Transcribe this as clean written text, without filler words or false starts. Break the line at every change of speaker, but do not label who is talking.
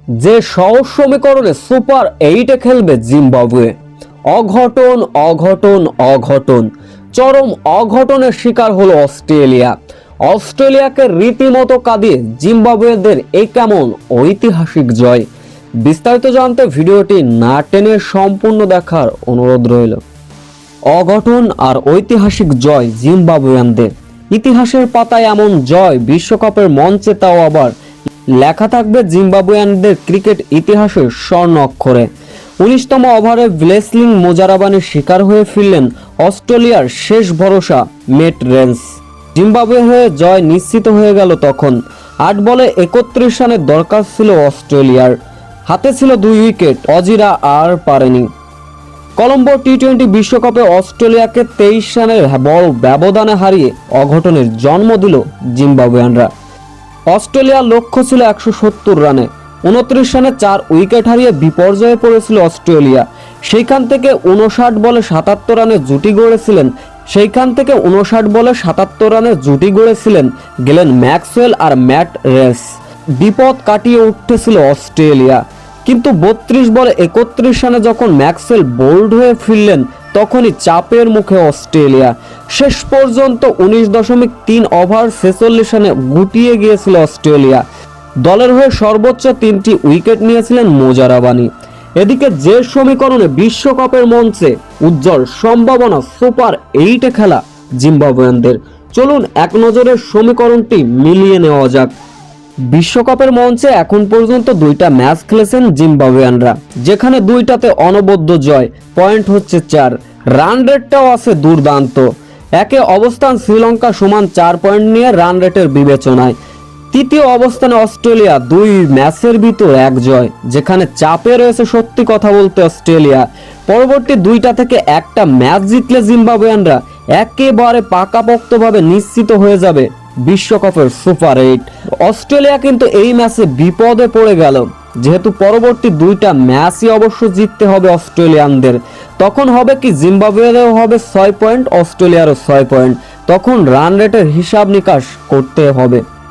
যে সহজ সমীকরণে সুপার 8-এ খেলবে জিম্বাবুয়ে। অঘটন অঘটন অঘটন, চরম অঘটনের শিকার হলো অস্ট্রেলিয়া। অস্ট্রেলিয়াকে রীতিমতো কাঁদিয়ে জিম্বাবুয়েদের এই কেমন ঐতিহাসিক জয়। বিস্তারিত জানতে ভিডিওটি না টেনে সম্পূর্ণ দেখার অনুরোধ রইল। অঘটন আর ঐতিহাসিক জয় জিম্বাবুয়ানদের। ইতিহাসের পাতায় এমন জয় বিশ্বকাপের মঞ্চে, তাও আবার লেখা থাকবে জিম্বাবুয়ানদের ক্রিকেট ইতিহাসের স্বর্ণ অক্ষরে। 19তম ওভারে ব্লেসলিং মোজারাবানির শিকার হয়ে ফিরলেন অস্ট্রেলিয়ার শেষ ভরসা মেট রেন্স। জিম্বাবুয়ে হয়ে জয় নিশ্চিত হয়ে গেল তখন। 8 বলে 31 রানের দরকার ছিল অস্ট্রেলিয়ার, হাতে ছিল 2 উইকেট। অজিরা আর পারেনি। কলম্বো টি-20 বিশ্বকাপে অস্ট্রেলিয়াকে 23 রানের বড় ব্যবধানে হারিয়ে অঘটনের জন্ম দিল জিম্বাবুয়ানরা। অস্ট্রেলিয়ার লক্ষ্য ছিল 170 রানে। 29 রানে 4 উইকেট হারিয়ে বিপর্যয়ে পড়েছিল অস্ট্রেলিয়া। সেইখান থেকে 59 বলে 77 রানে জুটি গড়েছিলেন গেলেন ম্যাক্সওয়েল আর ম্যাট রেস। বিপদ কাটিয়ে উঠতেছিল অস্ট্রেলিয়া, কিন্তু 32 বলে 31 রানে যখন ম্যাক্সওয়েল বোল্ড হয়ে ফিরলেন তখনই চাপের মুখে অস্ট্রেলিয়া। শেষ পর্যন্ত 19.3 ওভার 46 রানে গুটিয়ে গিয়েছিল অস্ট্রেলিয়া। দলের হয়ে সর্বোচ্চ 3টি উইকেট নিয়েছিলেন মোজারাবানি। এদিকে যে সমীকরণে বিশ্বকাপের মঞ্চে উজ্জ্বল সম্ভাবনা সুপার 8-এ খেলা জিম্বাবুয়ানদের, চলুন এক নজরে সমীকরণটি মিলিয়ে নেওয়া যাক। বিশ্বকাপের মঞ্চে এখন পর্যন্ত 2টা ম্যাচ খেলেছেন জিম্বাবুয়ানরা, যেখানে 2টাতে অনবদ্য জয়। পয়েন্ট হচ্ছে 4, রান রেটটাও আছে দুর্দান্ত। একে অবস্থান শ্রীলঙ্কা সমান 4 পয়েন্ট নিয়ে রান রেটের বিবেচনায়। তৃতীয় অবস্থানে অস্ট্রেলিয়া, 2 ম্যাচের ভিতর 1 জয়, যেখানে চাপে রয়েছে সত্যি কথা বলতে অস্ট্রেলিয়া। পরবর্তী 2টা থেকে একটা ম্যাচ জিতলে জিম্বাবুয়ানরা একেবারে পাকাপোক্তভাবে নিশ্চিত হয়ে যাবে বিশ্বকাপের সুপার 8। অস্ট্রেলিয়া কিন্তু এই ম্যাচে বিপদে পড়ে গেল, যেহেতু পরবর্তী 2টা ম্যাচই অবশ্য জিততে হবে অস্ট্রেলিয়ানদের। তখন হবে কি, জিম্বাবুয়েরও হবে 6 পয়েন্ট, অস্ট্রেলিয়ারও 6 পয়েন্ট। তখন রান রেটের হিসাব নিকাশ করতে হবে।